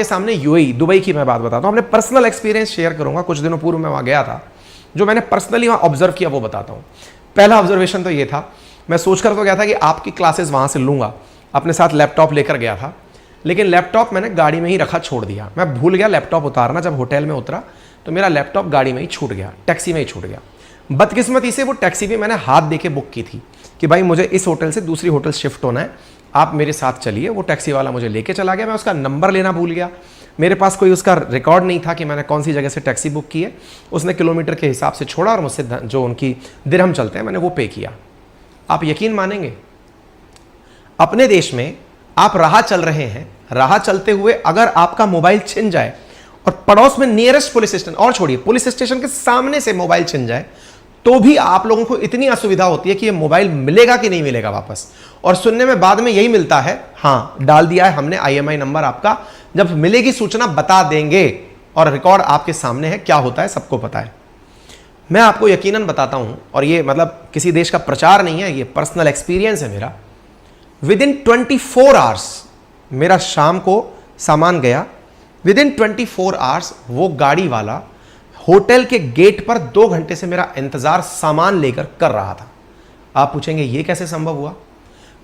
आपके सामने UAE Dubai की मैं बात बताता हूँ, अपने पर्सनल एक्सपीरियंस शेयर करूंगा। कुछ दिनों पूर्व मैं वहाँ गया था, जो मैंने पर्सनली वहाँ ऑब्जर्व किया वो बताता हूँ। पहला ऑब्जर्वेशन तो ये था, मैं सोचकर तो गया था कि आपकी क्लासेस वहाँ से लूँगा, अपने साथ लैपटॉप लेकर गया था, लेकिन लैपटॉप मैंने गाड़ी में ही रखा छोड़ दिया। मैं भूल गया लैपटॉप उतारना, जब होटल में उतरा तो मेरा लैपटॉप गाड़ी में ही छूट गया, टैक्सी में ही छूट गया। बदकिस्मती से वो टैक्सी भी मैंने हाथ दे के बुक की थी कि भाई मुझे इस होटल से दूसरी होटल शिफ्ट होना है, आप मेरे साथ चलिए। वो टैक्सी वाला मुझे लेके चला गया, मैं उसका नंबर लेना भूल गया, मेरे पास कोई उसका रिकॉर्ड नहीं था कि मैंने कौन सी जगह से टैक्सी बुक की है। उसने किलोमीटर के हिसाब से छोड़ा और मुझसे जो उनकी दिरहम चलते हैं मैंने वो पे किया। आप यकीन मानेंगे, अपने देश में आप राह चल रहे हैं, राह चलते हुए अगर आपका मोबाइल छिन जाए और पड़ोस में नियरेस्ट पुलिस स्टेशन, और छोड़िए पुलिस स्टेशन के सामने से मोबाइल छिन जाए, तो भी आप लोगों को इतनी असुविधा होती है कि ये मोबाइल मिलेगा कि नहीं मिलेगा वापस। और सुनने में बाद में यही मिलता है, हाँ डाल दिया है हमने IMEI नंबर आपका, जब मिलेगी सूचना बता देंगे, और रिकॉर्ड आपके सामने है, क्या होता है सबको पता है। मैं आपको यकीनन बताता हूं, और ये मतलब किसी देश का प्रचार नहीं है, ये पर्सनल एक्सपीरियंस है मेरा। विदिन 24 आवर्स मेरा शाम को सामान गया, विदिन 24 आवर्स वो गाड़ी वाला होटल के गेट पर 2 घंटे से मेरा इंतजार सामान लेकर कर रहा था। आप पूछेंगे ये कैसे संभव हुआ?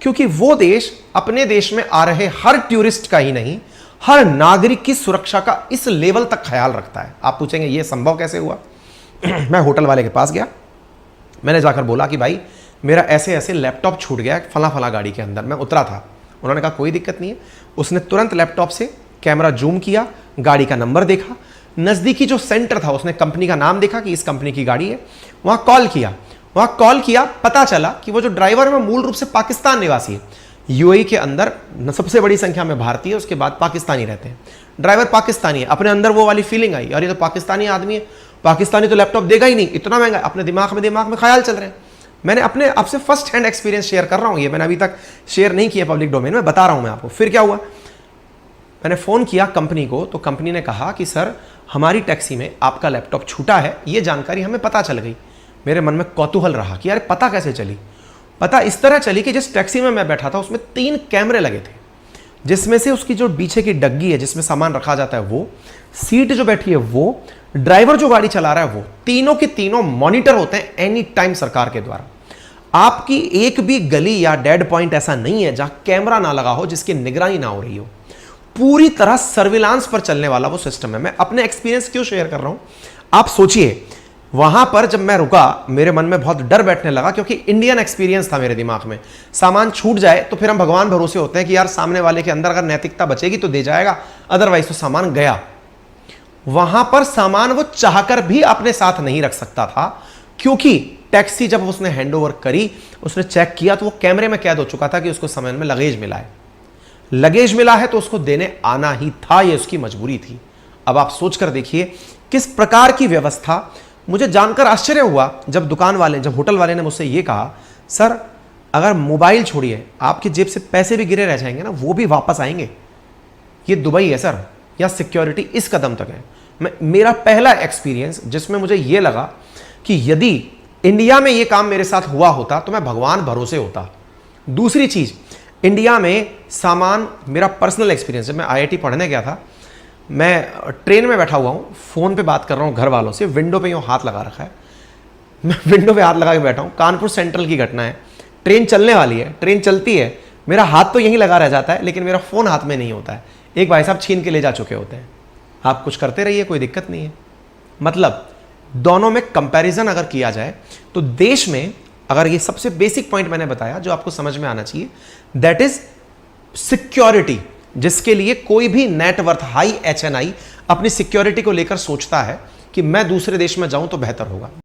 क्योंकि वो देश अपने देश में आ रहे हर टूरिस्ट का ही नहीं, हर नागरिक की सुरक्षा का इस लेवल तक ख्याल रखता है। आप पूछेंगे ये संभव कैसे हुआ? मैं होटल वाले के पास गया, मैंने जाकर बोला कि भाई मेरा ऐसे ऐसे लैपटॉप छूट गया फला फला गाड़ी के अंदर, मैं उतरा था। उन्होंने कहा कोई दिक्कत नहीं है। उसने तुरंत लैपटॉप से कैमरा जूम किया, गाड़ी का नंबर देखा, नज़दीकी जो सेंटर था उसने कंपनी का नाम देखा कि इस कंपनी की गाड़ी है, वहाँ कॉल किया, पता चला कि वो जो ड्राइवर है वो मूल रूप से पाकिस्तान निवासी है। यूएई के अंदर सबसे बड़ी संख्या में भारतीय, उसके बाद पाकिस्तानी रहते हैं। ड्राइवर पाकिस्तानी है, अपने अंदर वो वाली फीलिंग आई, और ये तो पाकिस्तानी आदमी है, पाकिस्तानी तो लैपटॉप देगा ही नहीं, इतना महंगा। अपने दिमाग में ख्याल चल रहे हैं। मैंने अपने आपसे फर्स्ट हैंड एक्सपीरियंस शेयर कर रहा हूँ, ये मैंने अभी तक शेयर नहीं किया पब्लिक डोमेन में, बता रहा हूँ मैं आपको। फिर क्या हुआ, मैंने फ़ोन किया कंपनी को, तो कंपनी ने कहा कि सर हमारी टैक्सी में आपका लैपटॉप छूटा है, ये जानकारी हमें पता चल गई। मेरे मन में कौतूहल रहा कि यार पता कैसे चली? पता इस तरह चली कि जिस टैक्सी में मैं बैठा था उसमें 3 कैमरे लगे थे, जिसमें से उसकी जो पीछे की डग्गी है जिसमें सामान रखा जाता है वो, सीट जो बैठी है वो, ड्राइवर जो गाड़ी चला रहा है वो, तीनों के तीनों मॉनिटर होते हैं एनी टाइम सरकार के द्वारा। आपकी एक भी गली या डेड पॉइंट ऐसा नहीं है जहां कैमरा ना लगा हो, जिसकी निगरानी ना हो रही हो। पूरी तरह सर्विलांस पर चलने वाला वो सिस्टम है। मैं अपने एक्सपीरियंस क्यों शेयर कर रहा हूं, आप सोचिए। वहां पर जब मैं रुका मेरे मन में बहुत डर बैठने लगा, क्योंकि इंडियन एक्सपीरियंस था मेरे दिमाग में। सामान छूट जाए तो फिर हम भगवान भरोसे होते हैं कि यार सामने वाले के अंदर अगर नैतिकता बचेगी तो दे जाएगा, अदरवाइज तो सामान गया। वहां पर सामान वो चाहकर भी अपने साथ नहीं रख सकता था, क्योंकि टैक्सी जब उसने हैंडओवर करी, उसने चेक किया तो वो कैमरे में कैद हो चुका था कि उसको सामान में लगेज मिला है। लगेज मिला है तो उसको देने आना ही था, ये उसकी मजबूरी थी। अब आप सोचकर देखिए किस प्रकार की व्यवस्था। मुझे जानकर आश्चर्य हुआ जब होटल वाले ने मुझसे ये कहा, सर अगर मोबाइल छोड़िए, आपकी जेब से पैसे भी गिरे रह जाएंगे ना, वो भी वापस आएंगे। ये दुबई है सर, या सिक्योरिटी इस कदम तक है। मेरा पहला एक्सपीरियंस जिसमें मुझे ये लगा कि यदि इंडिया में ये काम मेरे साथ हुआ होता तो मैं भगवान भरोसे होता। दूसरी चीज, इंडिया में सामान, मेरा पर्सनल एक्सपीरियंस, जब मैं IIT पढ़ने गया था, मैं ट्रेन में बैठा हुआ हूँ, फ़ोन पे बात कर रहा हूँ घर वालों से, विंडो पे यूँ हाथ लगा रखा है, मैं विंडो पे हाथ लगा के बैठा हूँ। कानपुर सेंट्रल की घटना है, ट्रेन चलने वाली है, ट्रेन चलती है, मेरा हाथ तो यहीं लगा रह जाता है, लेकिन मेरा फ़ोन हाथ में नहीं होता है। एक भाई साहब छीन के ले जा चुके होते हैं। आप कुछ करते रहिए, कोई दिक्कत नहीं है। मतलब दोनों में कंपैरिजन अगर किया जाए तो देश में, अगर ये सबसे बेसिक पॉइंट मैंने बताया जो आपको समझ में आना चाहिए, दैट इज सिक्योरिटी, जिसके लिए कोई भी नेटवर्थ हाई HNI अपनी सिक्योरिटी को लेकर सोचता है कि मैं दूसरे देश में जाऊं तो बेहतर होगा।